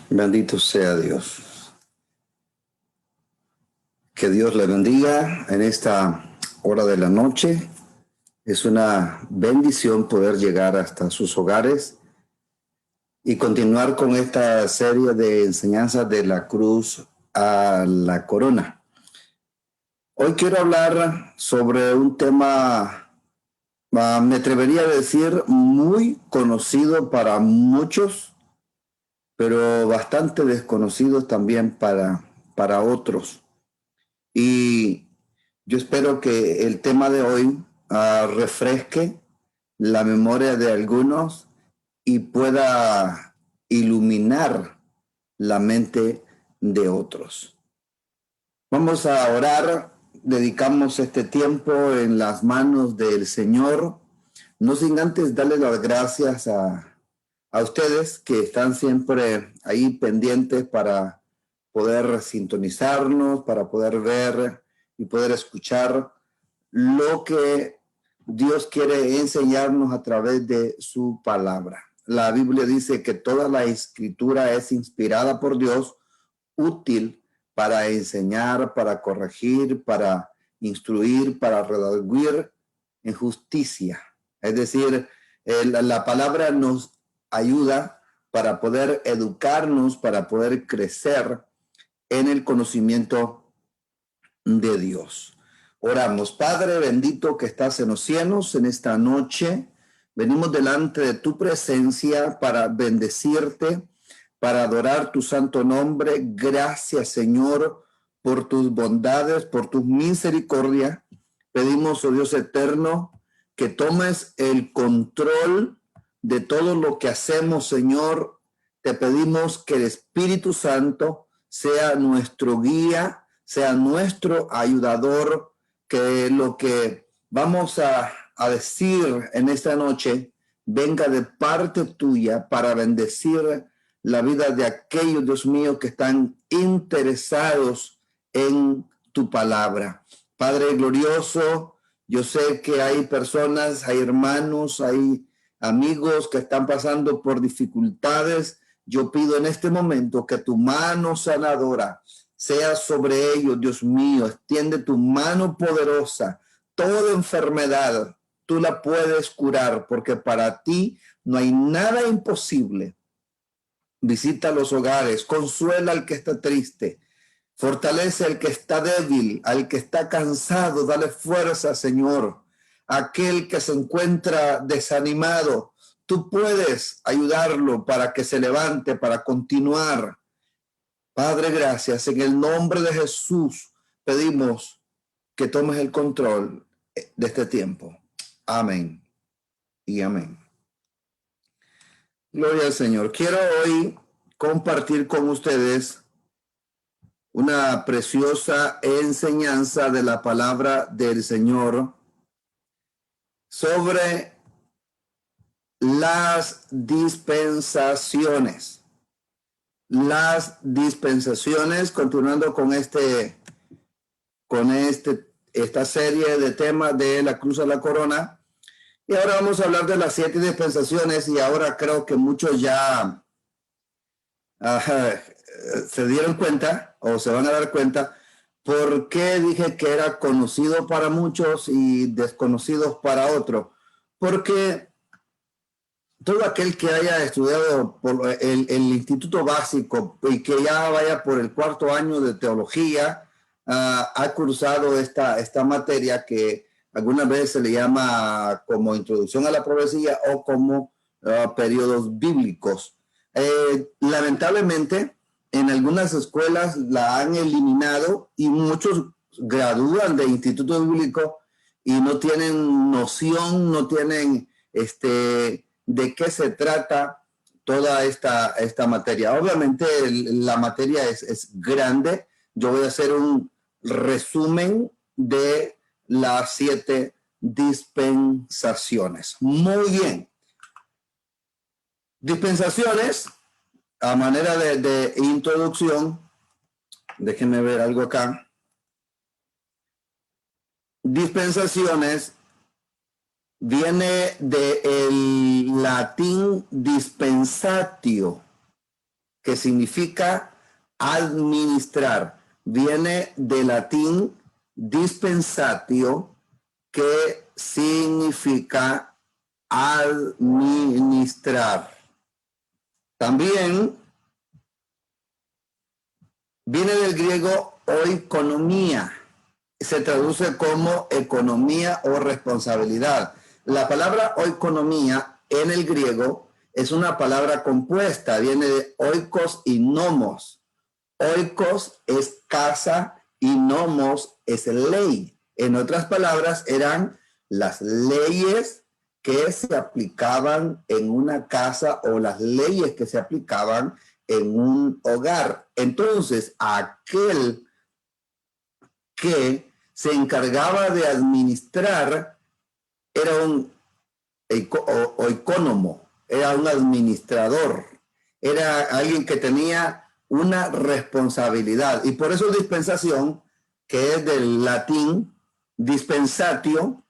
Bendito sea Dios. Que Dios le bendiga en esta hora de la noche. Es una bendición poder llegar hasta sus hogares y continuar con esta serie de enseñanzas de la cruz a la corona. Hoy quiero hablar sobre un tema, me atrevería a decir, muy conocido para muchos, pero bastante desconocido también para otros. Y yo espero que el tema de hoy refresque la memoria de algunos y pueda iluminar la mente de otros. Vamos a orar, dedicamos este tiempo en las manos del Señor, no sin antes darle las gracias a ustedes que están siempre ahí pendientes para poder sintonizarnos, para poder ver y poder escuchar lo que Dios quiere enseñarnos a través de su palabra. La Biblia dice que toda la escritura es inspirada por Dios, útil para enseñar, para corregir, para instruir, para redarguir en justicia. Es decir, la palabra nos ayuda para poder educarnos, para poder crecer en el conocimiento de Dios. Oramos. Padre bendito que estás en los cielos, en esta noche venimos delante de tu presencia para bendecirte, para adorar tu santo nombre. Gracias, Señor, por tus bondades, por tu misericordia. Pedimos, oh Dios eterno, que tomes el control de todo lo que hacemos, Señor. Te pedimos que el Espíritu Santo sea nuestro guía, sea nuestro ayudador, que lo que vamos a decir en esta noche venga de parte tuya para bendecir la vida de aquellos, Dios mío, que están interesados en tu palabra. Padre glorioso, yo sé que hay personas, hay hermanos, hay amigos que están pasando por dificultades. Yo pido en este momento que tu mano sanadora sea sobre ellos, Dios mío. Extiende tu mano poderosa. Toda enfermedad tú la puedes curar, porque para ti no hay nada imposible. Visita los hogares, consuela al que está triste, fortalece al que está débil, al que está cansado, dale fuerza, Señor. Aquel que se encuentra desanimado, tú puedes ayudarlo para que se levante, para continuar. Padre, gracias. En el nombre de Jesús pedimos que tomes el control de este tiempo. Amén y amén. Gloria al Señor. Quiero hoy compartir con ustedes una preciosa enseñanza de la palabra del Señor sobre las dispensaciones. Las dispensaciones, continuando con esta serie de temas de la cruz a la corona. Y ahora vamos a hablar de las 7 dispensaciones, y ahora creo que muchos ya se dieron cuenta o se van a dar cuenta por qué dije que era conocido para muchos y desconocido para otros. Porque todo aquel que haya estudiado por el instituto básico y que ya vaya por el 4º año de teología, ha cursado esta materia que algunas veces se le llama como introducción a la profecía o como periodos bíblicos. Lamentablemente, en algunas escuelas la han eliminado y muchos gradúan de instituto bíblico y no tienen noción, no tienen de qué se trata toda esta materia. Obviamente la materia es grande. Yo voy a hacer un resumen de las 7 dispensaciones. Muy bien. Dispensaciones, a manera de introducción, déjenme ver algo acá. Dispensaciones viene del latín dispensatio, que significa administrar. Viene del latín dispensatio, que significa administrar. También viene del griego oikonomía. Se traduce como economía o responsabilidad. La palabra oikonomía en el griego es una palabra compuesta, viene de oikos y nomos. Oikos es casa y nomos es ley. En otras palabras, eran las leyes que se aplicaban en una casa o las leyes que se aplicaban en un hogar. Entonces, aquel que se encargaba de administrar era un oikónomo, era un administrador, era alguien que tenía una responsabilidad. Y por eso dispensación, que es del latín dispensatio,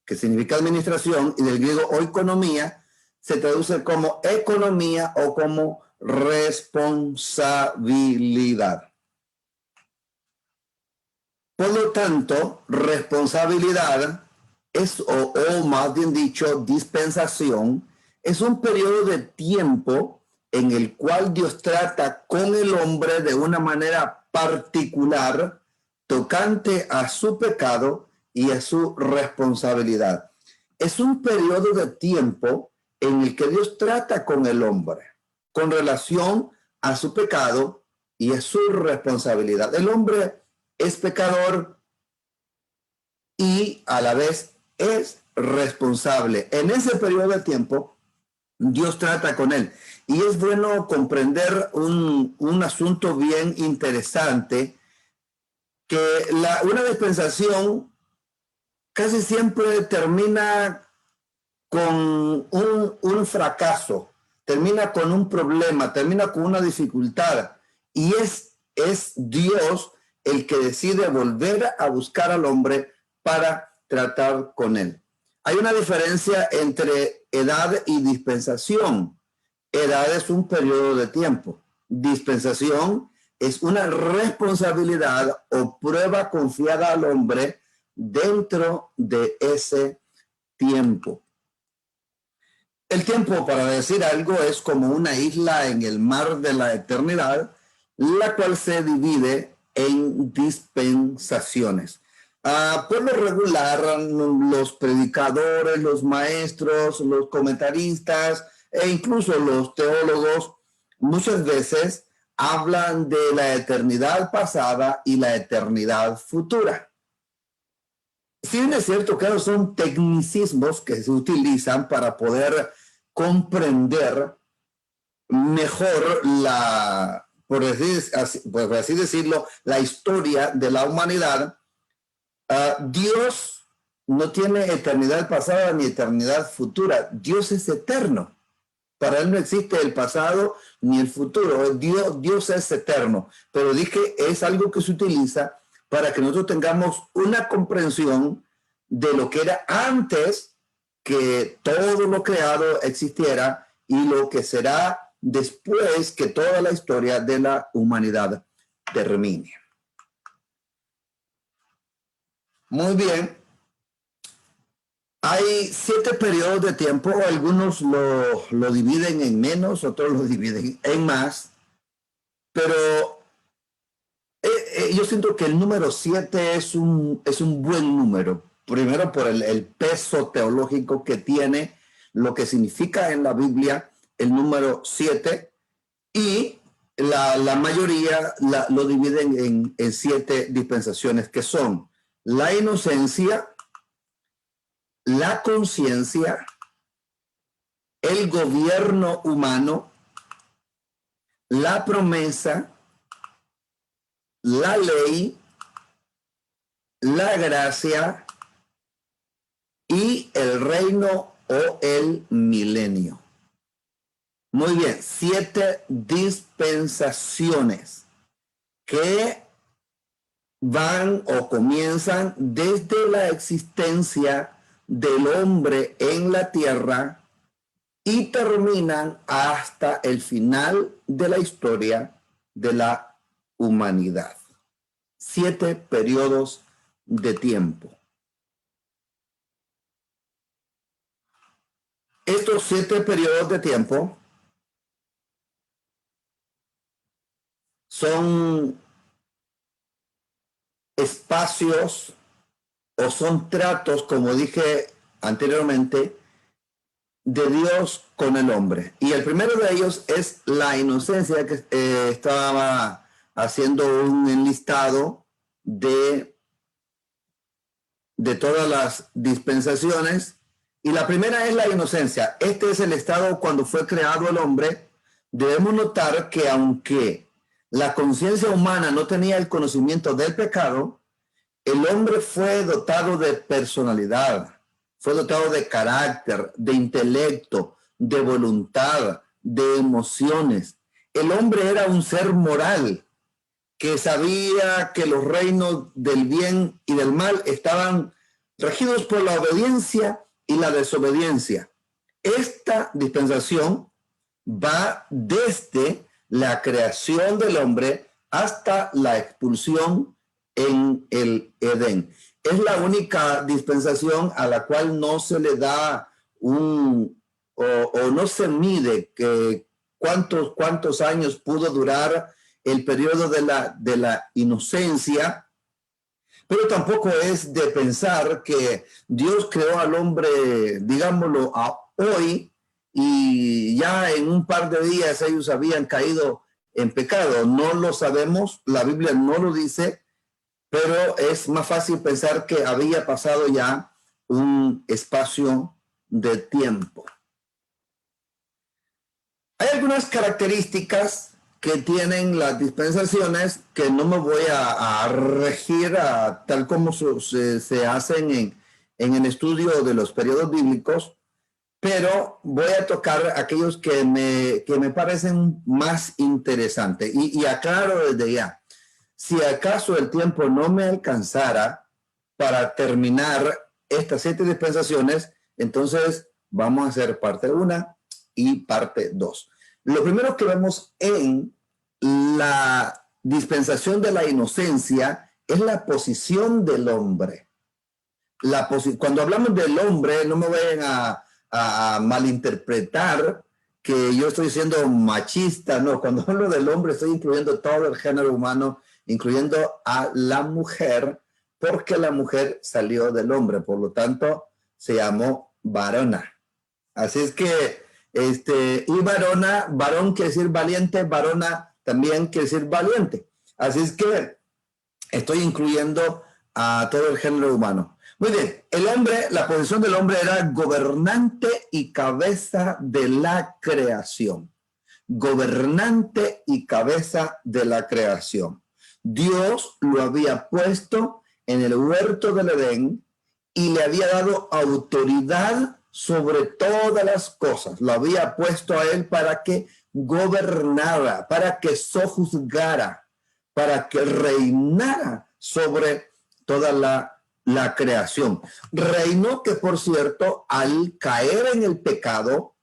que significa administración, y del griego oikonomía, se traduce como economía o como responsabilidad. Por lo tanto, responsabilidad es, o más bien dicho, dispensación, es un periodo de tiempo en el cual Dios trata con el hombre de una manera particular, tocante a su pecado y a su responsabilidad. Es un periodo de tiempo en el que Dios trata con el hombre con relación a su pecado y a su responsabilidad. El hombre es pecador y a la vez es responsable. En ese periodo de tiempo, Dios trata con él. Y es bueno comprender un asunto bien interesante, que una dispensación casi siempre termina con un fracaso, termina con un problema, termina con una dificultad. Y es Dios el que decide volver a buscar al hombre para tratar con él. Hay una diferencia entre edad y dispensación. Edad es un periodo de tiempo. Dispensación es una responsabilidad o prueba confiada al hombre dentro de ese tiempo. El tiempo, para decir algo, es como una isla en el mar de la eternidad, la cual se divide en dispensaciones. Por lo regular, los predicadores, los maestros, los comentaristas e incluso los teólogos muchas veces hablan de la eternidad pasada y la eternidad futura. Si bien es cierto que son tecnicismos que se utilizan para poder comprender mejor por así decirlo, la historia de la humanidad, Dios no tiene eternidad pasada ni eternidad futura. Dios es eterno. Para él no existe el pasado ni el futuro. Dios es eterno. Pero dije, es algo que se utiliza para que nosotros tengamos una comprensión de lo que era antes que todo lo creado existiera y lo que será después que toda la historia de la humanidad termine. Muy bien. Hay 7 periodos de tiempo. Algunos lo dividen en menos, otros lo dividen en más. Pero yo siento que el número 7 es un buen número. Primero por el peso teológico que tiene, lo que significa en la Biblia el número 7, y la mayoría lo dividen en 7 dispensaciones, que son la inocencia, la conciencia, el gobierno humano, la promesa, la ley, la gracia y el reino o el milenio. Muy bien, 7 dispensaciones que van o comienzan desde la existencia del hombre en la tierra y terminan hasta el final de la historia de la humanidad. 7 periodos de tiempo. Estos 7 periodos de tiempo son espacios o son tratos, como dije anteriormente, de Dios con el hombre. Y el primero de ellos es la inocencia, que estaba haciendo un enlistado de todas las dispensaciones. Y la primera es la inocencia. Este es el estado cuando fue creado el hombre. Debemos notar que aunque la conciencia humana no tenía el conocimiento del pecado, el hombre fue dotado de personalidad, fue dotado de carácter, de intelecto, de voluntad, de emociones. El hombre era un ser moral que sabía que los reinos del bien y del mal estaban regidos por la obediencia y la desobediencia. Esta dispensación va desde la creación del hombre hasta la expulsión en el Edén. Es la única dispensación a la cual no se le da o no se mide que cuántos años pudo durar el periodo de la inocencia, pero tampoco es de pensar que Dios creó al hombre, digámoslo, hoy, y ya en un par de días ellos habían caído en pecado. No lo sabemos, la Biblia no lo dice, pero es más fácil pensar que había pasado ya un espacio de tiempo. Hay algunas características que tienen las dispensaciones que no me voy a regir tal como se hacen en el estudio de los periodos bíblicos, pero voy a tocar aquellos que me parecen más interesantes. Y aclaro desde ya, si acaso el tiempo no me alcanzara para terminar estas 7 dispensaciones, entonces vamos a hacer parte 1 y parte 2. Lo primero que vemos en la dispensación de la inocencia es la posición del hombre. Cuando hablamos del hombre, no me vayan a malinterpretar que yo estoy siendo machista, no. Cuando hablo del hombre estoy incluyendo todo el género humano, incluyendo a la mujer, porque la mujer salió del hombre, por lo tanto se llamó varona. Así es que y varona, varón quiere decir valiente, varona también quiere decir valiente. Así es que estoy incluyendo a todo el género humano. Muy bien, el hombre, la posición del hombre era gobernante y cabeza de la creación. Gobernante y cabeza de la creación. Dios lo había puesto en el huerto del Edén y le había dado autoridad sobre todas las cosas. Lo había puesto a él para que gobernara, para que sojuzgara, para que reinara sobre toda la creación. Reinó que, por cierto, al caer en el pecado,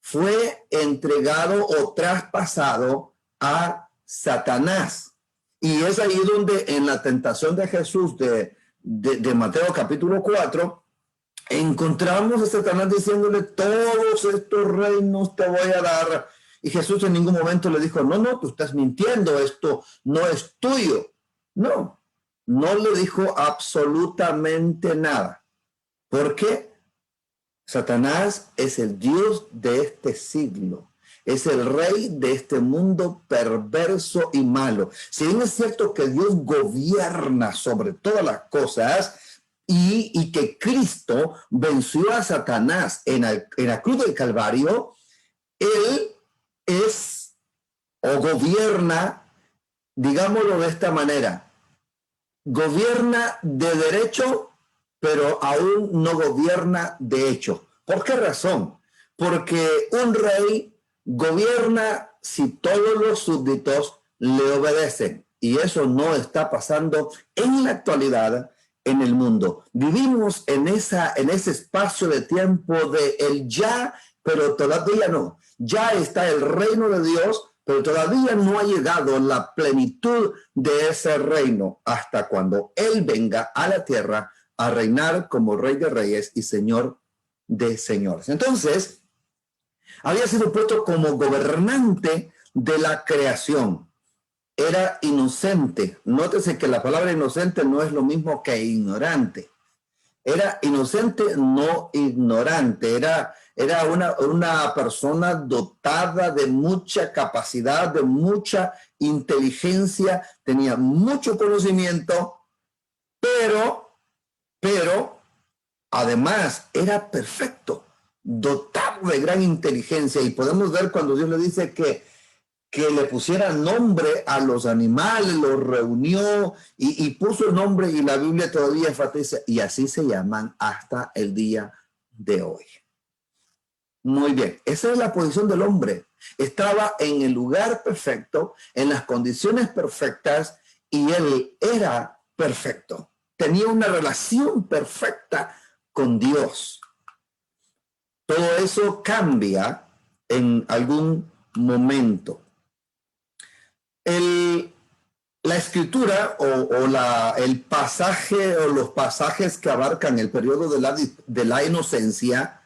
fue entregado o traspasado a Satanás. Y es ahí donde en la tentación de Jesús de Mateo capítulo 4, encontramos a Satanás diciéndole: todos estos reinos te voy a dar. Y Jesús en ningún momento le dijo: no, tú estás mintiendo, esto no es tuyo. No le dijo absolutamente nada. Porque Satanás es el Dios de este siglo. Es el rey de este mundo perverso y malo. Si bien es cierto que Dios gobierna sobre todas las cosas y que Cristo venció a Satanás en la cruz del Calvario, Él es o gobierna, digámoslo de esta manera, gobierna de derecho, pero aún no gobierna de hecho. ¿Por qué razón? Porque un rey gobierna si todos los súbditos le obedecen, y eso no está pasando en la actualidad en el mundo. Vivimos en ese espacio de tiempo de el ya pero todavía no. Ya está el reino de Dios, pero todavía no ha llegado la plenitud de ese reino hasta cuando Él venga a la tierra a reinar como Rey de Reyes y Señor de Señores. Entonces, había sido puesto como gobernante de la creación. Era inocente. Nótese que la palabra inocente no es lo mismo que ignorante. Era inocente, no ignorante. Era una persona dotada de mucha capacidad, de mucha inteligencia, tenía mucho conocimiento, pero además era perfecto, dotado de gran inteligencia. Y podemos ver cuando Dios le dice que le pusiera nombre a los animales, los reunió y puso el nombre, y la Biblia todavía enfatiza, y así se llaman hasta el día de hoy. Muy bien, esa es la posición del hombre. Estaba en el lugar perfecto, en las condiciones perfectas, y él era perfecto. Tenía una relación perfecta con Dios. Todo eso cambia en algún momento. La escritura el pasaje o los pasajes que abarcan el periodo de la inocencia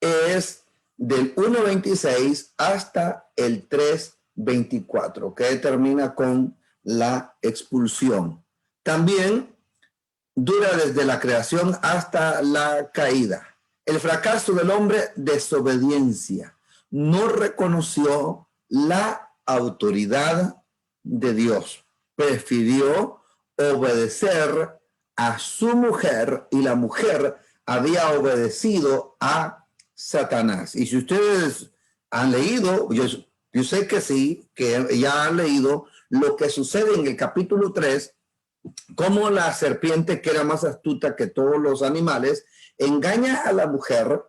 es del 1.26 hasta el 3.24, que termina con la expulsión. También dura desde la creación hasta la caída. El fracaso del hombre, desobediencia. No reconoció la autoridad de Dios. Prefirió obedecer a su mujer, y la mujer había obedecido a Satanás. Y si ustedes han leído, yo sé que sí, que ya han leído lo que sucede en el capítulo 3, cómo la serpiente, que era más astuta que todos los animales, engaña a la mujer,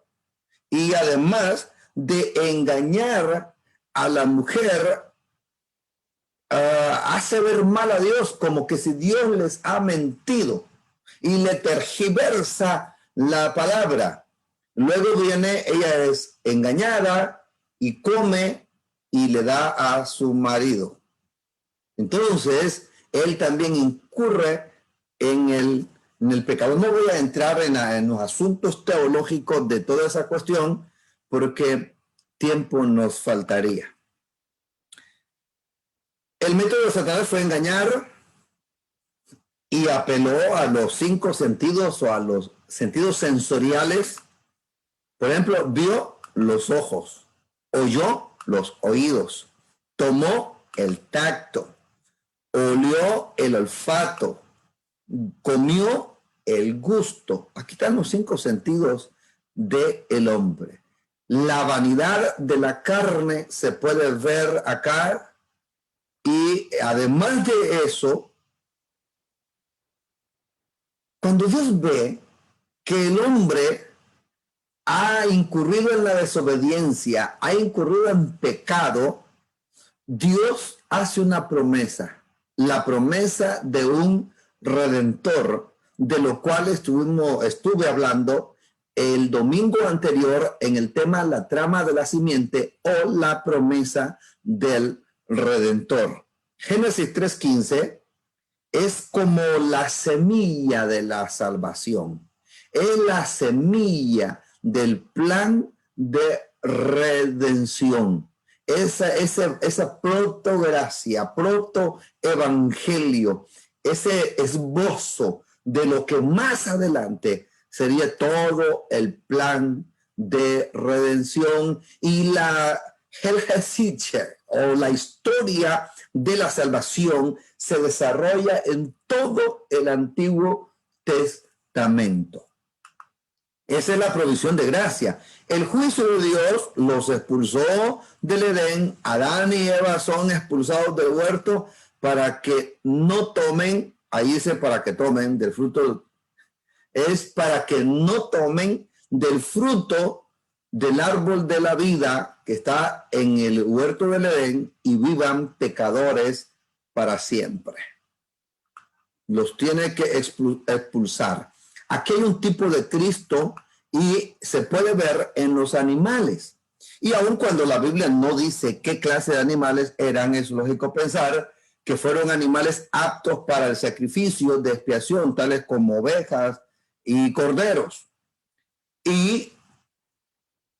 y además de engañar a la mujer, hace ver mal a Dios, como que si Dios les ha mentido, y le tergiversa la palabra. Luego viene, ella es engañada y come y le da a su marido. Entonces, él también incurre en el pecado. No voy a entrar en los asuntos teológicos de toda esa cuestión, porque tiempo nos faltaría. El método de Satanás fue engañar, y apeló a los 5 sentidos o a los sentidos sensoriales. Por ejemplo, vio los ojos, oyó los oídos, tomó el tacto, olió el olfato, comió el gusto. Aquí están los 5 sentidos del hombre. La vanidad de la carne se puede ver acá, y además de eso, cuando Dios ve que el hombre ha incurrido en la desobediencia, ha incurrido en pecado, Dios hace una promesa, la promesa de un redentor, de lo cual estuve hablando el domingo anterior en el tema La trama de la simiente, o la promesa del redentor. Génesis 3.15 es como la semilla de la salvación. Es la semilla del plan de redención. Esa protogracia, protoevangelio, ese esbozo de lo que más adelante sería todo el plan de redención, y la Helgesiche, o la historia de la salvación, se desarrolla en todo el Antiguo Testamento. Esa es la provisión de gracia. El juicio de Dios los expulsó del Edén. Adán y Eva son expulsados del huerto para que no tomen, ahí dice para que tomen del fruto, es para que no tomen del fruto del árbol de la vida que está en el huerto del Edén, y vivan pecadores para siempre. Los tiene que expulsar. Aquí hay un tipo de Cristo y se puede ver en los animales. Y aun cuando la Biblia no dice qué clase de animales eran, es lógico pensar que fueron animales aptos para el sacrificio de expiación, tales como ovejas y corderos. Y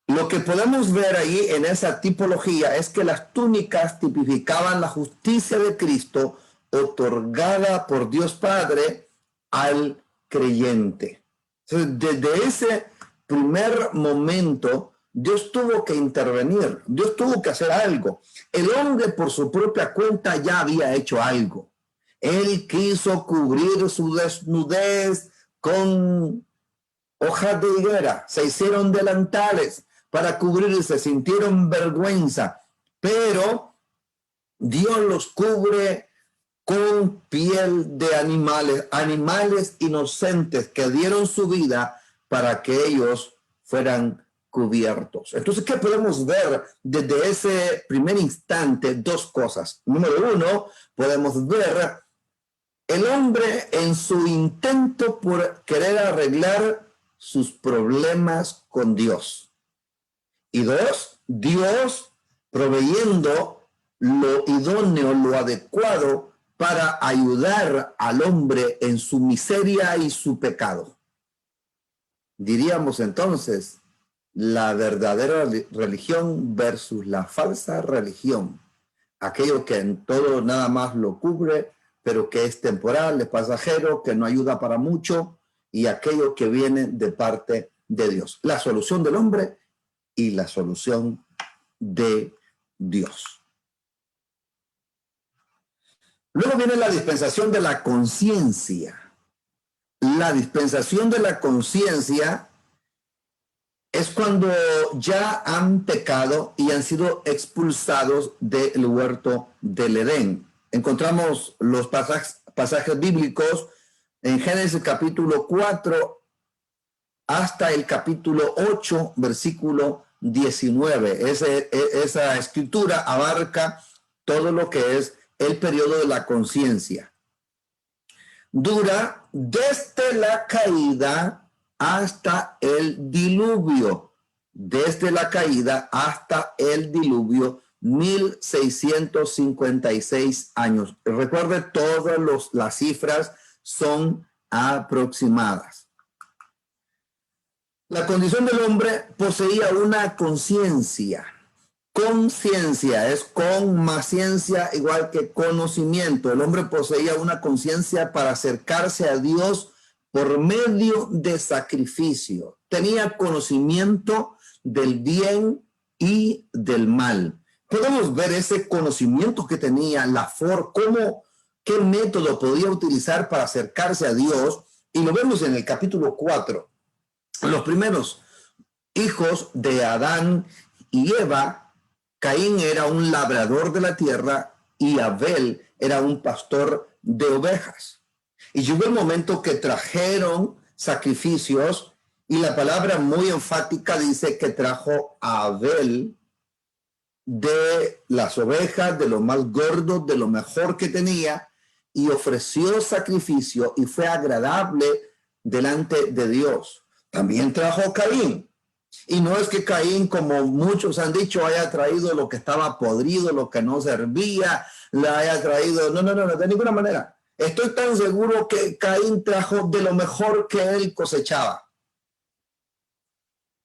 lo que podemos ver ahí en esa tipología es que las túnicas tipificaban la justicia de Cristo otorgada por Dios Padre al creyente. Entonces, desde ese primer momento, Dios tuvo que intervenir, Dios tuvo que hacer algo. El hombre por su propia cuenta ya había hecho algo. Él quiso cubrir su desnudez con hojas de higuera, se hicieron delantales para cubrirse, sintieron vergüenza, pero Dios los cubre con piel de animales, animales inocentes que dieron su vida para que ellos fueran cubiertos. Entonces, ¿qué podemos ver desde ese primer instante? Dos cosas. Número uno, podemos ver el hombre en su intento por querer arreglar sus problemas con Dios. Y dos, Dios proveyendo lo idóneo, lo adecuado para ayudar al hombre en su miseria y su pecado. Diríamos entonces, la verdadera religión versus la falsa religión. Aquello que en todo nada más lo cubre, pero que es temporal, es pasajero, que no ayuda para mucho, y aquello que viene de parte de Dios. La solución del hombre y la solución de Dios. Luego viene la dispensación de la conciencia. La dispensación de la conciencia es cuando ya han pecado y han sido expulsados del huerto del Edén. Encontramos los pasajes bíblicos en Génesis capítulo 4 hasta el capítulo 8, versículo 19. Esa escritura abarca todo lo que es el periodo de la conciencia. Dura desde la caída hasta el diluvio. Desde la caída hasta el diluvio, 1656 años. Recuerde, todas las cifras son aproximadas. La condición del hombre poseía una conciencia. Conciencia es con más ciencia igual que conocimiento. El hombre poseía una conciencia para acercarse a Dios por medio de sacrificio. Tenía conocimiento del bien y del mal. Podemos ver ese conocimiento que tenía, la forma, qué método podía utilizar para acercarse a Dios, y lo vemos en el capítulo 4. Los primeros hijos de Adán y Eva, Caín era un labrador de la tierra y Abel era un pastor de ovejas. Y llegó el momento que trajeron sacrificios, y la palabra muy enfática dice que trajo a Abel de las ovejas, de lo más gordo, de lo mejor que tenía, y ofreció sacrificio y fue agradable delante de Dios. También trajo Caín. Y no es que Caín, como muchos han dicho, haya traído lo que estaba podrido, lo que no servía, la haya traído. No, de ninguna manera. Estoy tan seguro que Caín trajo de lo mejor que él cosechaba.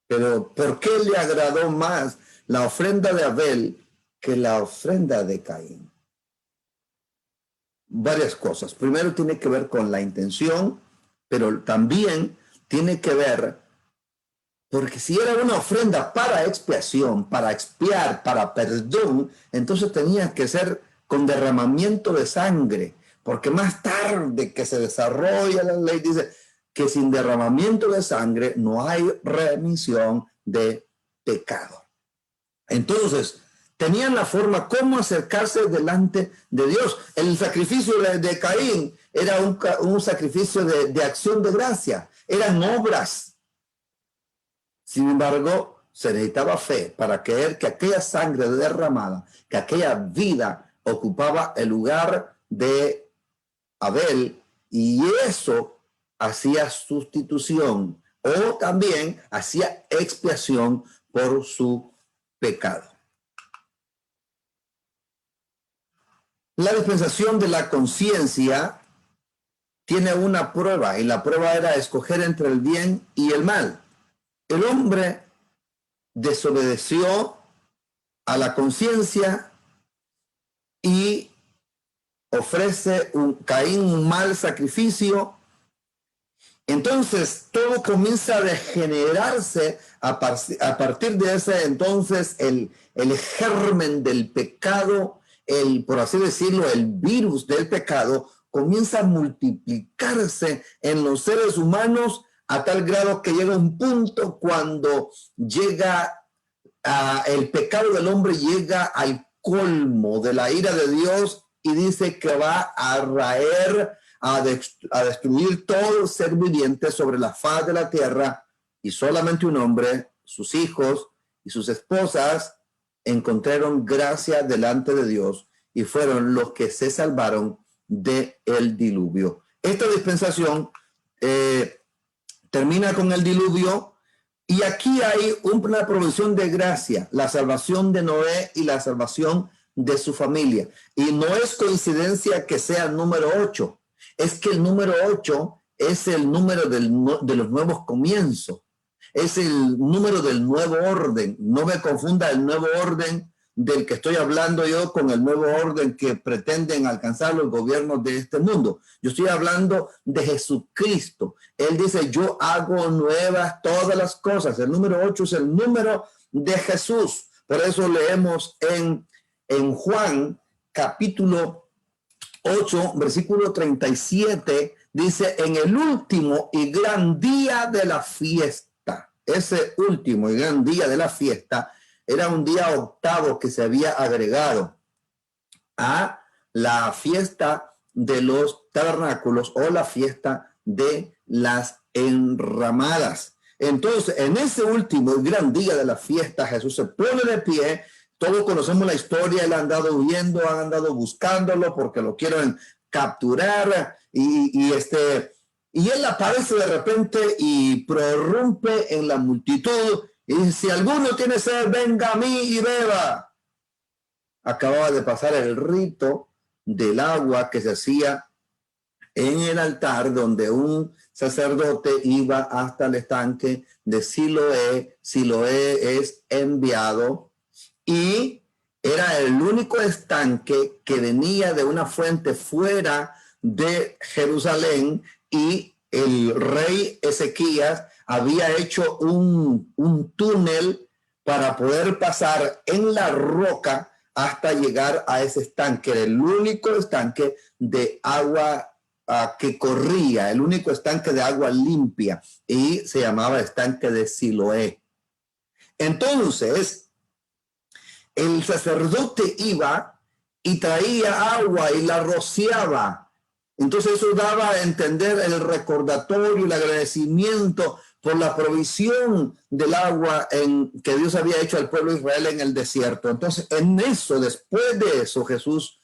Pero ¿por qué le agradó más la ofrenda de Abel que la ofrenda de Caín? Varias cosas. Primero tiene que ver con la intención, pero también tiene que ver, porque si era una ofrenda para expiación, para expiar, para perdón, entonces tenía que ser con derramamiento de sangre, porque más tarde que se desarrolla la ley dice que sin derramamiento de sangre no hay remisión de pecado. Entonces, tenían la forma cómo acercarse delante de Dios. El sacrificio de Caín era un sacrificio de acción de gracia, eran obras. Sin embargo, se necesitaba fe para creer que aquella sangre derramada, que aquella vida ocupaba el lugar de Abel, y eso hacía sustitución o también hacía expiación por su pecado. La dispensación de la conciencia tiene una prueba, y la prueba era escoger entre el bien y el mal. El hombre desobedeció a la conciencia y ofrece Caín un mal sacrificio. Entonces todo comienza a degenerarse a partir de ese entonces el germen del pecado, por así decirlo, el virus del pecado comienza a multiplicarse en los seres humanos a tal grado que llega un punto cuando el pecado del hombre llega al colmo de la ira de Dios y dice que va a raer, a destruir todo ser viviente sobre la faz de la tierra, y solamente un hombre, sus hijos y sus esposas encontraron gracia delante de Dios y fueron los que se salvaron del diluvio. Esta dispensación termina con el diluvio, y aquí hay una provisión de gracia, la salvación de Noé y la salvación de su familia. Y no es coincidencia que sea el número 8, es que el número 8 es el número de los nuevos comienzos, es el número del nuevo orden. No me confunda el nuevo orden del que estoy hablando yo con el nuevo orden que pretenden alcanzar los gobiernos de este mundo. Yo estoy hablando de Jesucristo. Él dice, yo hago nuevas todas las cosas. El número 8 es el número de Jesús. Por eso leemos en Juan capítulo 8, versículo 37, dice, en el último y gran día de la fiesta. Ese último y gran día de la fiesta era un día octavo que se había agregado a la fiesta de los tabernáculos o la fiesta de las enramadas. Entonces, en ese último y gran día de la fiesta, Jesús se pone de pie. Todos conocemos la historia. Él ha andado huyendo, han andado buscándolo porque lo quieren capturar, y él aparece de repente y prorrumpe en la multitud y dice, si alguno tiene sed, venga a mí y beba. Acababa de pasar el rito del agua que se hacía en el altar, donde un sacerdote iba hasta el estanque de Siloé. Siloé es enviado, y era el único estanque que venía de una fuente fuera de Jerusalén, y el rey Ezequías había hecho un túnel para poder pasar en la roca hasta llegar a ese estanque. Era el único estanque de agua que corría, el único estanque de agua limpia, y se llamaba estanque de Siloé. Entonces, el sacerdote iba y traía agua y la rociaba. Entonces eso daba a entender el recordatorio, el agradecimiento por la provisión del agua que Dios había hecho al pueblo de Israel en el desierto. Entonces, después de eso, Jesús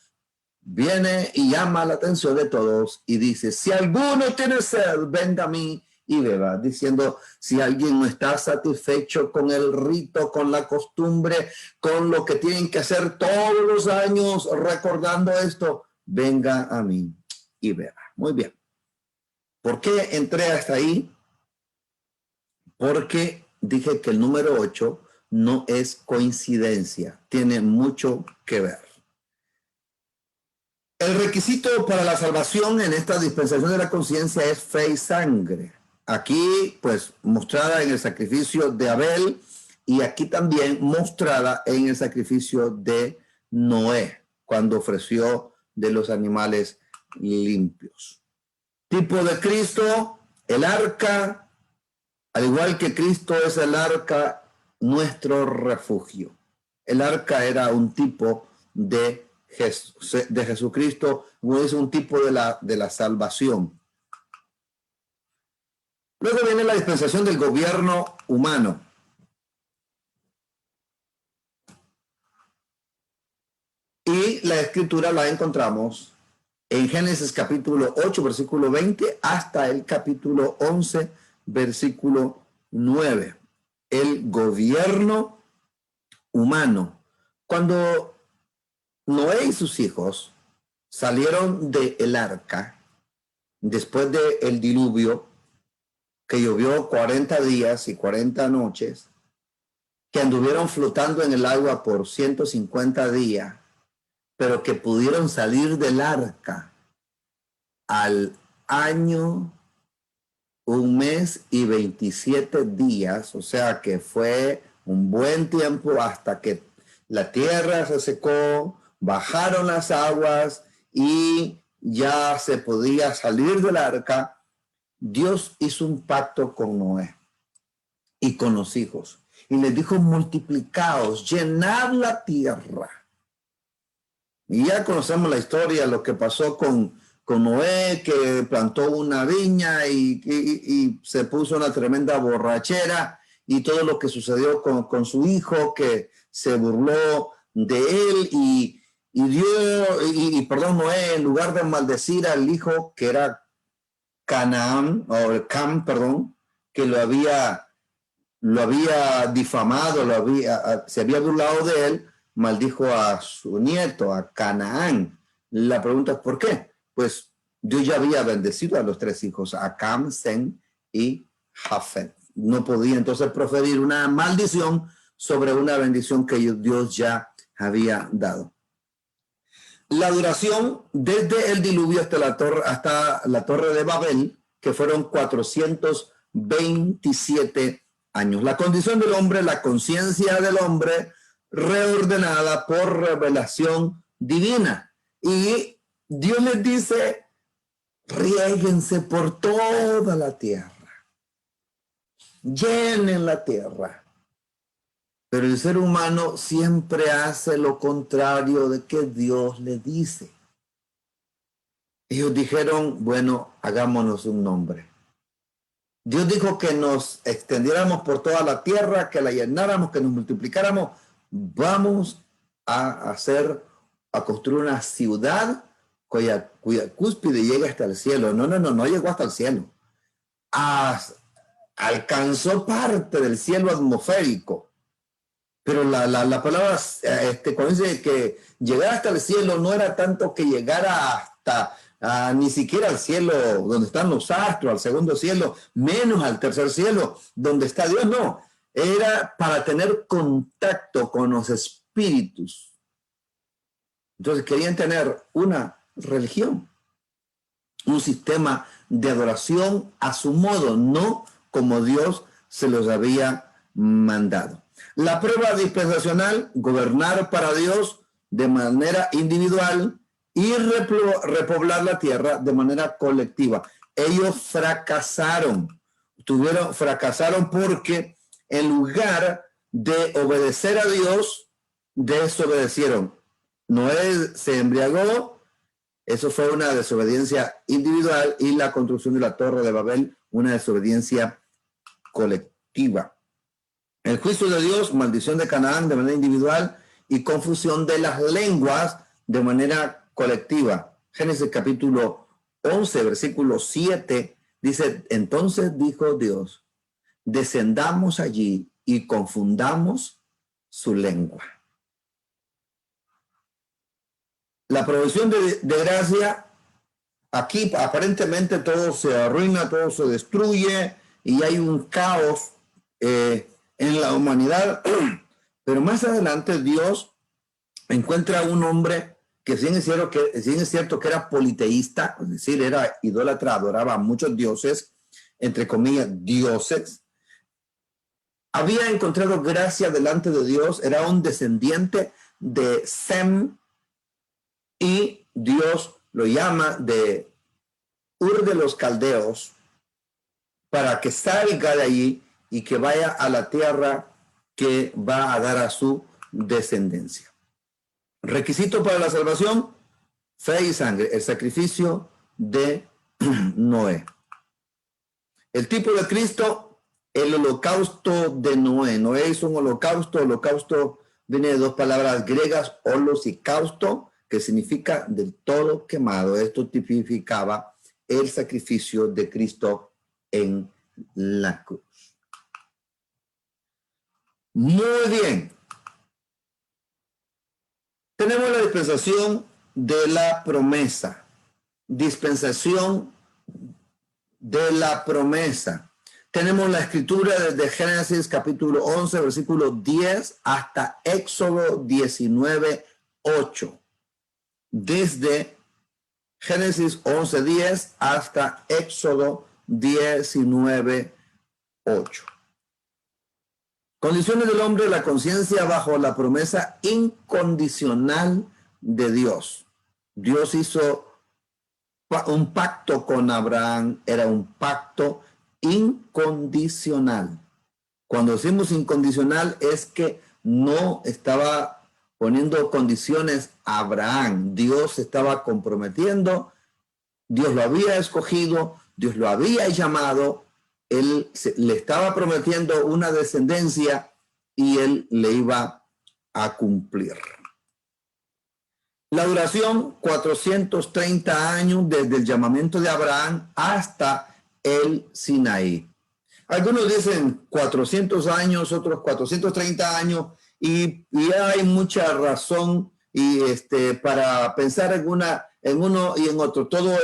viene y llama la atención de todos y dice, si alguno tiene sed, venga a mí y beba. Diciendo, si alguien no está satisfecho con el rito, con la costumbre, con lo que tienen que hacer todos los años recordando esto, venga a mí y beba. Muy bien. ¿Por qué entré hasta ahí? Porque dije que el número 8 no es coincidencia, tiene mucho que ver. El requisito para la salvación en esta dispensación de la conciencia es fe y sangre. Aquí, pues, mostrada en el sacrificio de Abel, y aquí también mostrada en el sacrificio de Noé, cuando ofreció de los animales limpios. Tipo de Cristo, el arca. Al igual que Cristo es el arca, nuestro refugio. El arca era un tipo de Jesucristo, es un tipo de la salvación. Luego viene la dispensación del gobierno humano. Y la escritura la encontramos en Génesis capítulo 8, versículo 20, hasta el capítulo 11, versículo 9. El gobierno humano. Cuando Noé y sus hijos salieron del arca, después del diluvio, que llovió 40 días y 40 noches, que anduvieron flotando en el agua por 150 días, pero que pudieron salir del arca al año, 1 mes y 27 días, o sea que fue un buen tiempo hasta que la tierra se secó, bajaron las aguas y ya se podía salir del arca. Dios hizo un pacto con Noé y con los hijos y les dijo: multiplicaos, llenad la tierra. Y ya conocemos la historia, lo que pasó con Noé, que plantó una viña y se puso una tremenda borrachera, y todo lo que sucedió con su hijo, que se burló de él y Noé, en lugar de maldecir al hijo que era Canaán, o Cam, perdón, que lo había difamado, se había burlado de él, maldijo a su nieto, a Canaán. La pregunta es ¿por qué? Pues Dios ya había bendecido a los 3 hijos, a Cam, Sem y Jafet. No podía entonces proferir una maldición sobre una bendición que Dios ya había dado. La duración desde el diluvio hasta la torre de Babel, que fueron 427 años. La condición del hombre, la conciencia del hombre, reordenada por revelación divina. Y Dios les dice: riéguense por toda la tierra, llenen la tierra. Pero el ser humano siempre hace lo contrario de que Dios le dice. Ellos dijeron: bueno, hagámonos un nombre. Dios dijo que nos extendiéramos por toda la tierra, que la llenáramos, que nos multiplicáramos. Vamos a construir una ciudad cuya cúspide llega hasta el cielo. No llegó hasta el cielo. Alcanzó parte del cielo atmosférico. Pero la palabra, cuando dice que llegar hasta el cielo, no era tanto que llegara hasta ni siquiera al cielo donde están los astros, al segundo cielo, menos al tercer cielo, donde está Dios. No, era para tener contacto con los espíritus. Entonces querían tener una religión, un sistema de adoración a su modo, no como Dios se los había mandado. La prueba dispensacional: gobernar para Dios de manera individual y repoblar la tierra de manera colectiva. Ellos fracasaron porque en lugar de obedecer a Dios, desobedecieron. Noé se embriagó, eso fue una desobediencia individual, y la construcción de la Torre de Babel, una desobediencia colectiva. El juicio de Dios: maldición de Canaán de manera individual y confusión de las lenguas de manera colectiva. Génesis capítulo 11, versículo 7, dice: entonces dijo Dios: descendamos allí y confundamos su lengua. La provisión de gracia, aquí aparentemente todo se arruina, todo se destruye y hay un caos en la humanidad, pero más adelante Dios encuentra un hombre que si es cierto que era politeísta, es decir, era idólatra, adoraba a muchos dioses, entre comillas, dioses. Había encontrado gracia delante de Dios, era un descendiente de Sem, y Dios lo llama de Ur de los Caldeos para que salga de allí y que vaya a la tierra que va a dar a su descendencia. Requisito para la salvación: fe y sangre, el sacrificio de Noé. El tipo de Cristo: el holocausto de Noé. Noé hizo un holocausto. Holocausto viene de 2 palabras griegas, holos y causto, que significa del todo quemado. Esto tipificaba el sacrificio de Cristo en la cruz. Muy bien. Tenemos la dispensación de la promesa. Dispensación de la promesa. Tenemos la escritura desde Génesis capítulo 11, versículo 10 hasta Éxodo 19, 8. Desde Génesis 11, 10 hasta Éxodo 19, 8. Condiciones del hombre, la conciencia bajo la promesa incondicional de Dios. Dios hizo un pacto con Abraham, era un pacto incondicional. Cuando decimos incondicional es que no estaba poniendo condiciones a Abraham. Dios se estaba comprometiendo, Dios lo había escogido, Dios lo había llamado, él le estaba prometiendo una descendencia y él le iba a cumplir. La duración, 430 años desde el llamamiento de Abraham hasta el Sinaí. Algunos dicen 400 años, otros 430 años, y hay mucha razón para pensar en uno y en otro. Todo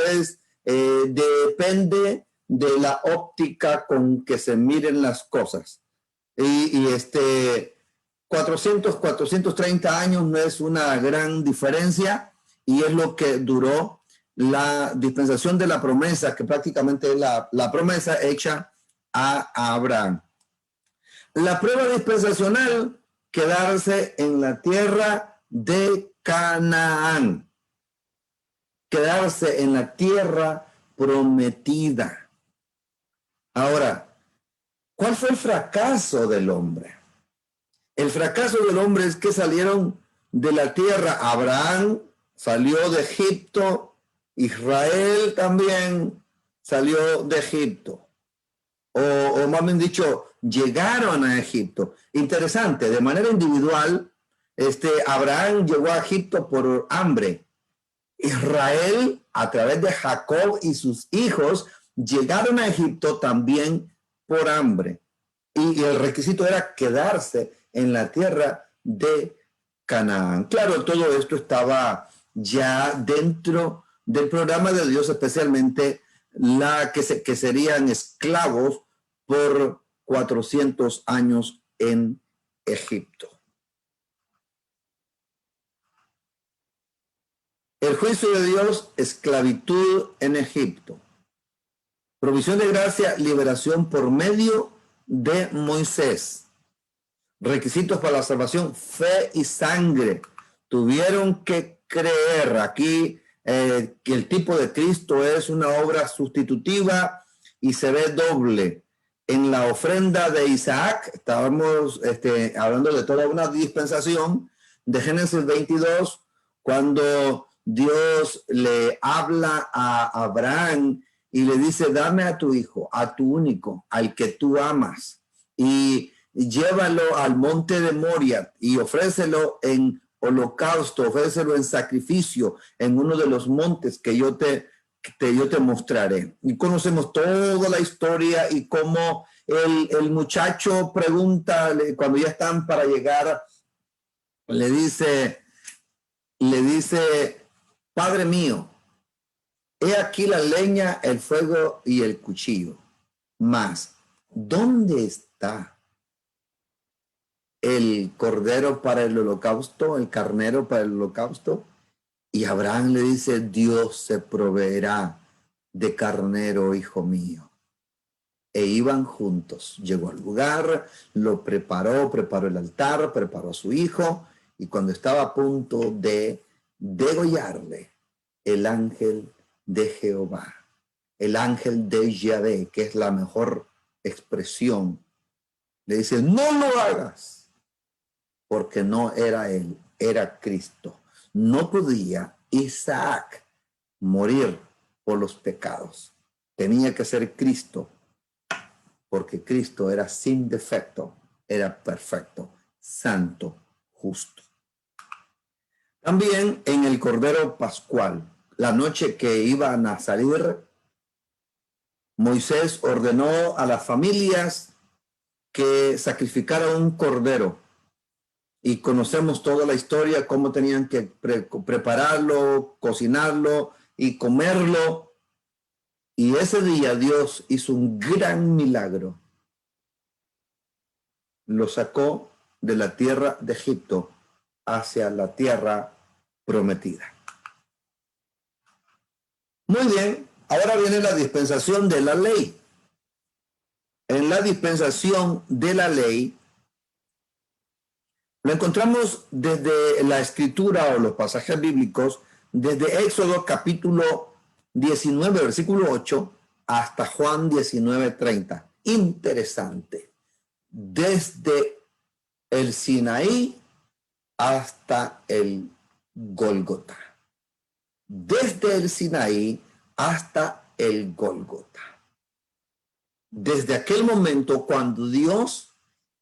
depende de la óptica con que se miren las cosas. 430 años no es una gran diferencia y es lo que duró la dispensación de la promesa, que prácticamente es la promesa hecha a Abraham. La prueba dispensacional, quedarse en la tierra de Canaán. Quedarse en la tierra prometida. Ahora, ¿cuál fue el fracaso del hombre? El fracaso del hombre es que salieron de la tierra. Abraham salió de Egipto, Israel también salió de Egipto. O más bien dicho, llegaron a Egipto. Interesante, de manera individual, Abraham llegó a Egipto por hambre. Israel, a través de Jacob y sus hijos, llegaron a Egipto también por hambre. Y el requisito era quedarse en la tierra de Canaán. Claro, todo esto estaba ya dentro del programa de Dios, especialmente que serían esclavos por 400 años en Egipto. El juicio de Dios, esclavitud en Egipto. Provisión de gracia, liberación por medio de Moisés. Requisitos para la salvación, fe y sangre. Tuvieron que creer. Aquí que el tipo de Cristo es una obra sustitutiva y se ve doble. En la ofrenda de Isaac, estábamos hablando de toda una dispensación de Génesis 22, cuando Dios le habla a Abraham y le dice, dame a tu hijo, a tu único, al que tú amas, y llévalo al monte de Moria y ofrécelo en holocausto, ofrécelo en sacrificio en uno de los montes que yo te mostraré. Y conocemos toda la historia y cómo el muchacho pregunta, cuando ya están para llegar, le dice, Padre mío, he aquí la leña, el fuego y el cuchillo, mas ¿dónde está el cordero para el holocausto, el carnero para el holocausto? Y Abraham le dice, Dios se proveerá de carnero, hijo mío. E iban juntos. Llegó al lugar, lo preparó el altar, preparó a su hijo, y cuando estaba a punto de degollarle, el ángel de Jehová, el ángel de Yahvé, que es la mejor expresión, le dice, no lo hagas, porque no era él, era Cristo. No podía Isaac morir por los pecados. Tenía que ser Cristo, porque Cristo era sin defecto, era perfecto, santo, justo. También en el Cordero Pascual, la noche que iban a salir Moisés ordenó a las familias que sacrificaran un cordero. Y conocemos toda la historia, cómo tenían que prepararlo, cocinarlo y comerlo. Y ese día Dios hizo un gran milagro. Lo sacó de la tierra de Egipto hacia la tierra prometida. Muy bien, ahora viene la dispensación de la ley. En la dispensación de la ley, lo encontramos desde la escritura o los pasajes bíblicos, desde Éxodo capítulo 19, versículo 8, hasta Juan 19:30. Interesante. Desde el Sinaí hasta el Gólgota. Desde el Sinaí hasta el Gólgota. Desde aquel momento cuando Dios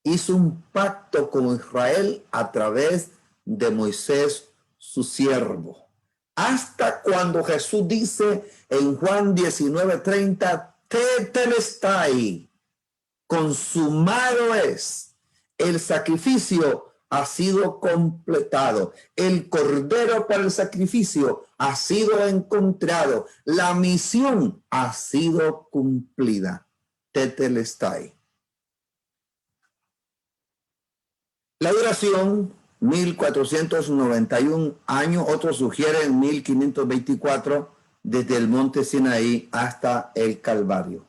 hizo un pacto con Israel a través de Moisés, su siervo. Hasta cuando Jesús dice en Juan 19:30, tetelestai, consumado es, el sacrificio ha sido completado, el cordero para el sacrificio ha sido encontrado, la misión ha sido cumplida. Tetelestai. La duración, 1491 años, otros sugieren 1524, desde el monte Sinaí hasta el Calvario.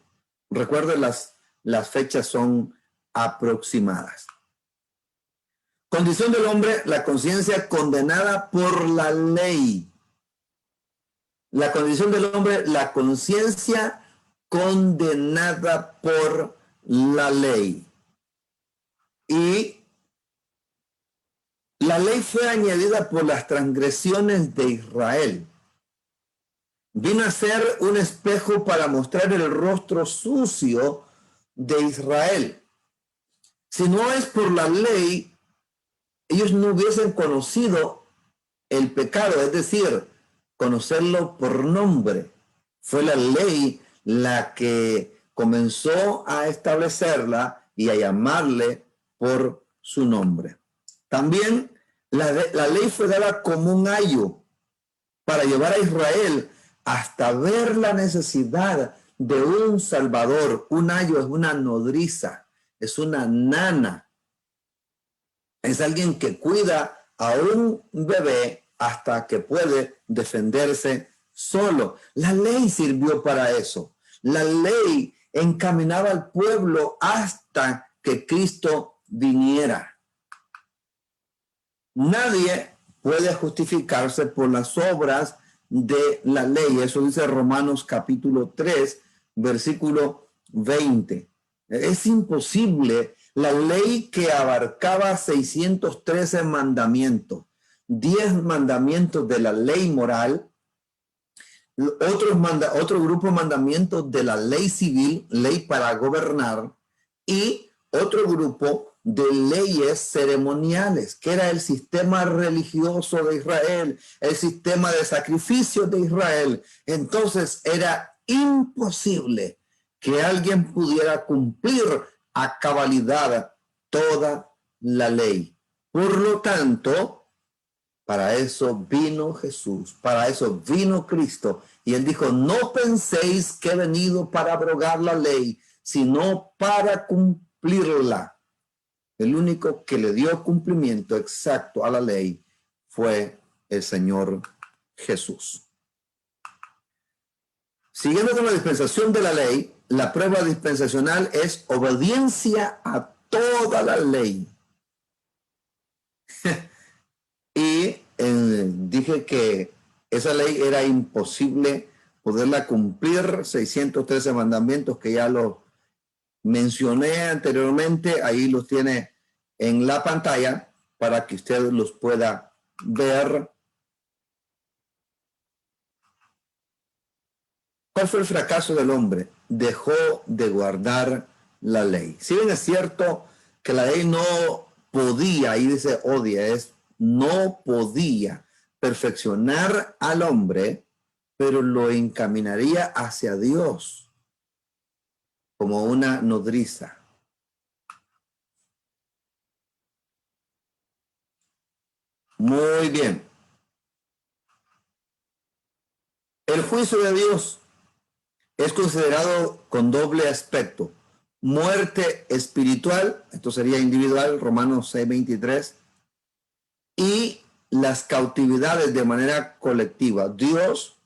Recuerden, las fechas son aproximadas. Condición del hombre, la conciencia condenada por la ley. La condición del hombre, la conciencia condenada por la ley. Y la ley fue añadida por las transgresiones de Israel. Vino a ser un espejo para mostrar el rostro sucio de Israel. Si no es por la ley, ellos no hubiesen conocido el pecado, es decir, conocerlo por nombre. Fue la ley la que comenzó a establecerla y a llamarle por su nombre. También la ley fue dada como un ayo para llevar a Israel hasta ver la necesidad de un salvador. Un ayo es una nodriza, es una nana. Es alguien que cuida a un bebé hasta que puede defenderse solo. La ley sirvió para eso. La ley encaminaba al pueblo hasta que Cristo viniera. Nadie puede justificarse por las obras de la ley. Eso dice Romanos capítulo 3, versículo 20. Es imposible. La ley que abarcaba 613 mandamientos, 10 mandamientos de la ley moral, otro grupo de mandamientos de la ley civil, ley para gobernar, y otro grupo de leyes ceremoniales, que era el sistema religioso de Israel, el sistema de sacrificios de Israel. Entonces era imposible que alguien pudiera cumplir a cabalidad toda la ley. Por lo tanto, para eso vino Jesús, para eso vino Cristo. Y él dijo, no penséis que he venido para abrogar la ley, sino para cumplirla. El único que le dio cumplimiento exacto a la ley fue el Señor Jesús. Siguiendo con la dispensación de la ley, la prueba dispensacional es obediencia a toda la ley. Y dije que esa ley era imposible poderla cumplir, 613 mandamientos que ya los mencioné anteriormente, ahí los tiene en la pantalla para que usted los pueda ver. ¿Cuál fue el fracaso del hombre? Dejó de guardar la ley. Si bien es cierto que la ley no podía, ahí dice odia, no podía perfeccionar al hombre, pero lo encaminaría hacia Dios. como una nodriza. Muy bien. El juicio de Dios es considerado con doble aspecto. Muerte espiritual, esto sería individual, Romanos 6:23, y las cautividades de manera colectiva. Dios,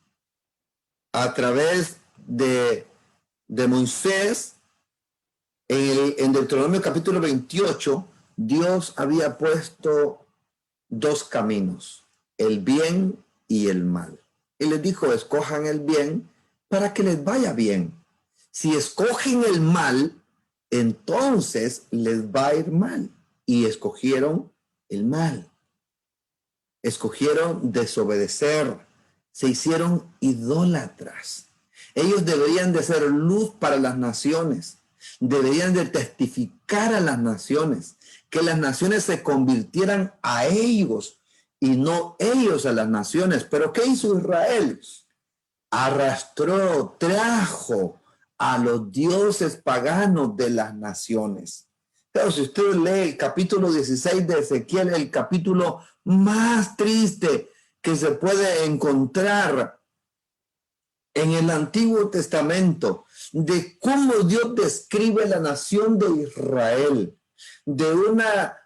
a través de Moisés, en Deuteronomio capítulo 28, Dios había puesto dos caminos, el bien y el mal. Y les dijo, escojan el bien para que les vaya bien. Si escogen el mal, entonces les va a ir mal. Y escogieron el mal. Escogieron desobedecer. Se hicieron idólatras. Ellos deberían de ser luz para las naciones. Deberían de testificar a las naciones. Que las naciones se convirtieran a ellos y no ellos a las naciones. Pero ¿qué hizo Israel? Arrastró, trajo a los dioses paganos de las naciones. Pero si usted lee el capítulo 16 de Ezequiel, el capítulo más triste que se puede encontrar en el Antiguo Testamento, de cómo Dios describe la nación de Israel, de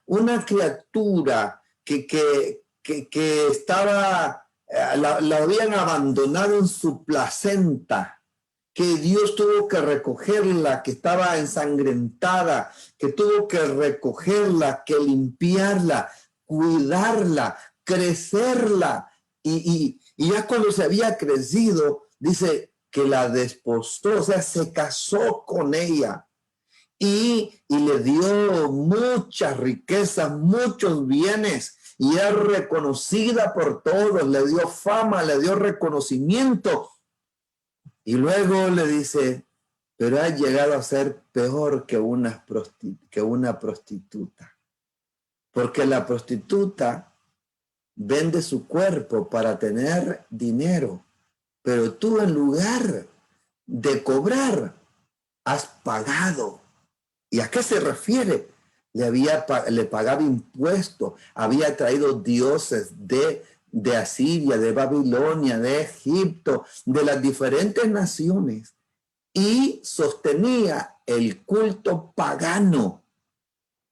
una criatura que estaba, la habían abandonado en su placenta, que Dios tuvo que recogerla, que estaba ensangrentada, que tuvo que recogerla, que limpiarla, cuidarla, crecerla, y ya cuando se había crecido, dice que la desposó, o sea, se casó con ella y le dio muchas riquezas, muchos bienes, y era reconocida por todos, le dio fama, le dio reconocimiento. Y luego le dice, pero ha llegado a ser peor que una prostituta, porque la prostituta vende su cuerpo para tener dinero, pero tú en lugar de cobrar, has pagado. ¿Y a qué se refiere? Le pagaba impuestos, había traído dioses de Asiria, de Babilonia, de Egipto, de las diferentes naciones, y sostenía el culto pagano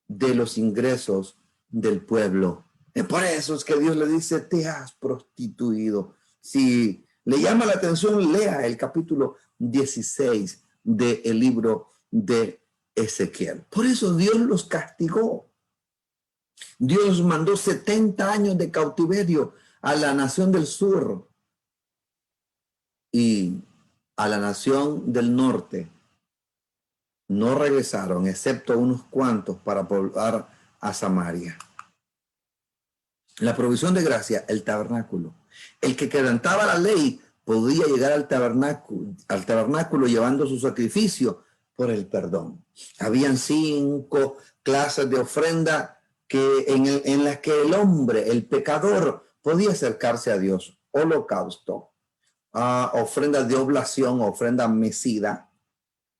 de los ingresos del pueblo. Y por eso es que Dios le dice, te has prostituido. Si le llama la atención, lea el capítulo 16 del libro de Ezequiel. Por eso Dios los castigó. Dios mandó 70 años de cautiverio a la nación del sur y a la nación del norte. No regresaron, excepto unos cuantos para poblar a Samaria. La provisión de gracia, el tabernáculo. El que quebrantaba la ley podía llegar al tabernáculo llevando su sacrificio por el perdón. Habían 5 clases de ofrenda en las que el hombre, el pecador, podía acercarse a Dios. Holocausto, ofrenda de oblación, ofrenda mecida.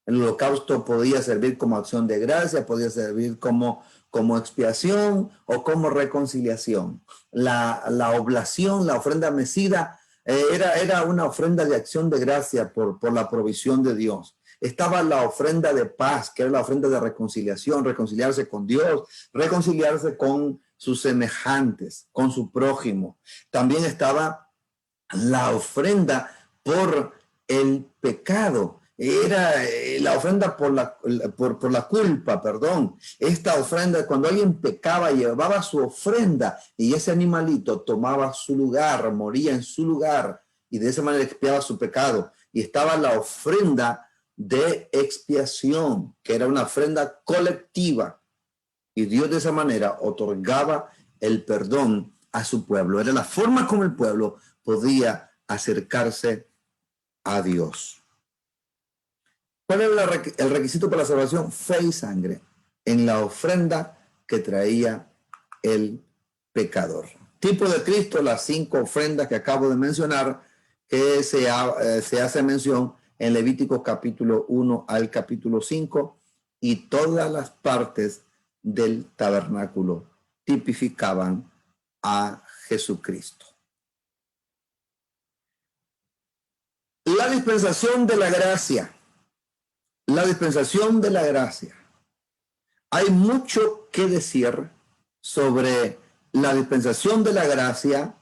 El holocausto podía servir como acción de gracia, podía servir como expiación o como reconciliación. La oblación, la ofrenda mecida, era una ofrenda de acción de gracia por la provisión de Dios. Estaba la ofrenda de paz, que era la ofrenda de reconciliación, reconciliarse con Dios, reconciliarse con sus semejantes, con su prójimo. También estaba la ofrenda por el pecado. Era la ofrenda por la culpa, perdón. Esta ofrenda, cuando alguien pecaba, llevaba su ofrenda y ese animalito tomaba su lugar, moría en su lugar y de esa manera expiaba su pecado. Y estaba la ofrenda de expiación, que era una ofrenda colectiva. Y Dios de esa manera otorgaba el perdón a su pueblo. Era la forma como el pueblo podía acercarse a Dios. ¿Cuál era el requisito para la salvación? Fe y sangre en la ofrenda que traía el pecador. Tipo de Cristo, las 5 ofrendas que acabo de mencionar, que se hace mención en Levítico capítulo 1 al capítulo 5, y todas las partes del tabernáculo tipificaban a Jesucristo. La dispensación de la gracia. La dispensación de la gracia. Hay mucho que decir sobre la dispensación de la gracia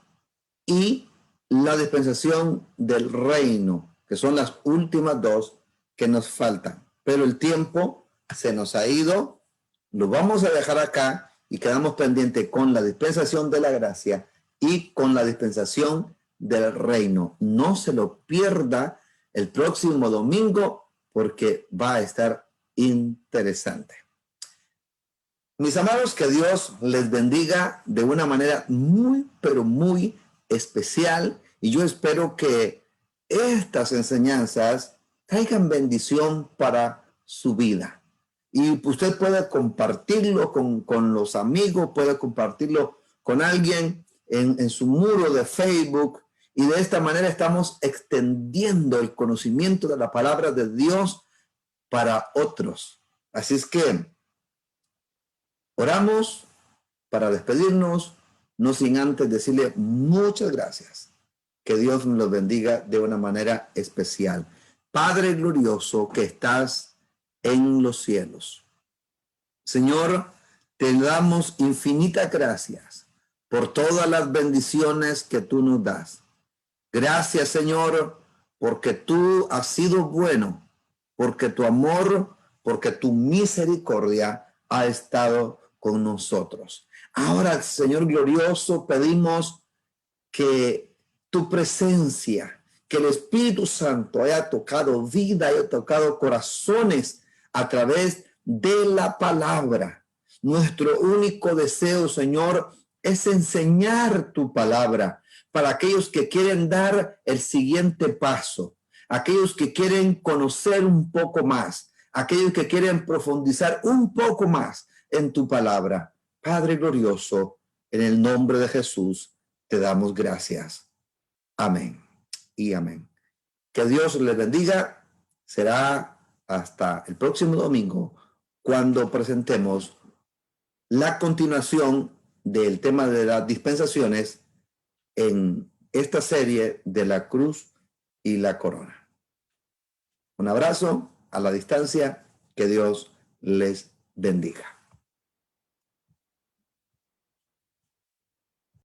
y la dispensación del reino, que son las últimas dos que nos faltan. Pero el tiempo se nos ha ido, lo vamos a dejar acá y quedamos pendientes con la dispensación de la gracia y con la dispensación del reino. No se lo pierda el próximo domingo porque va a estar interesante. Mis amados, que Dios les bendiga de una manera muy, pero muy especial, y yo espero que estas enseñanzas traigan bendición para su vida. Y usted puede compartirlo con los amigos, puede compartirlo con alguien en su muro de Facebook, y de esta manera estamos extendiendo el conocimiento de la palabra de Dios para otros. Así es que oramos para despedirnos, no sin antes decirle muchas gracias. Que Dios nos los bendiga de una manera especial. Padre glorioso que estás en los cielos, Señor, te damos infinitas gracias por todas las bendiciones que tú nos das. Gracias, Señor, porque tú has sido bueno, porque tu amor, porque tu misericordia ha estado con nosotros. Ahora, Señor glorioso, pedimos que tu presencia, que el Espíritu Santo haya tocado vida, haya tocado corazones a través de la palabra. Nuestro único deseo, Señor, es enseñar tu palabra para aquellos que quieren dar el siguiente paso, aquellos que quieren conocer un poco más, aquellos que quieren profundizar un poco más en tu palabra. Padre glorioso, en el nombre de Jesús, te damos gracias. Amén y amén. Que Dios les bendiga. Será hasta el próximo domingo cuando presentemos la continuación del tema de las dispensaciones en esta serie de la cruz y la corona. Un abrazo a la distancia. Que Dios les bendiga.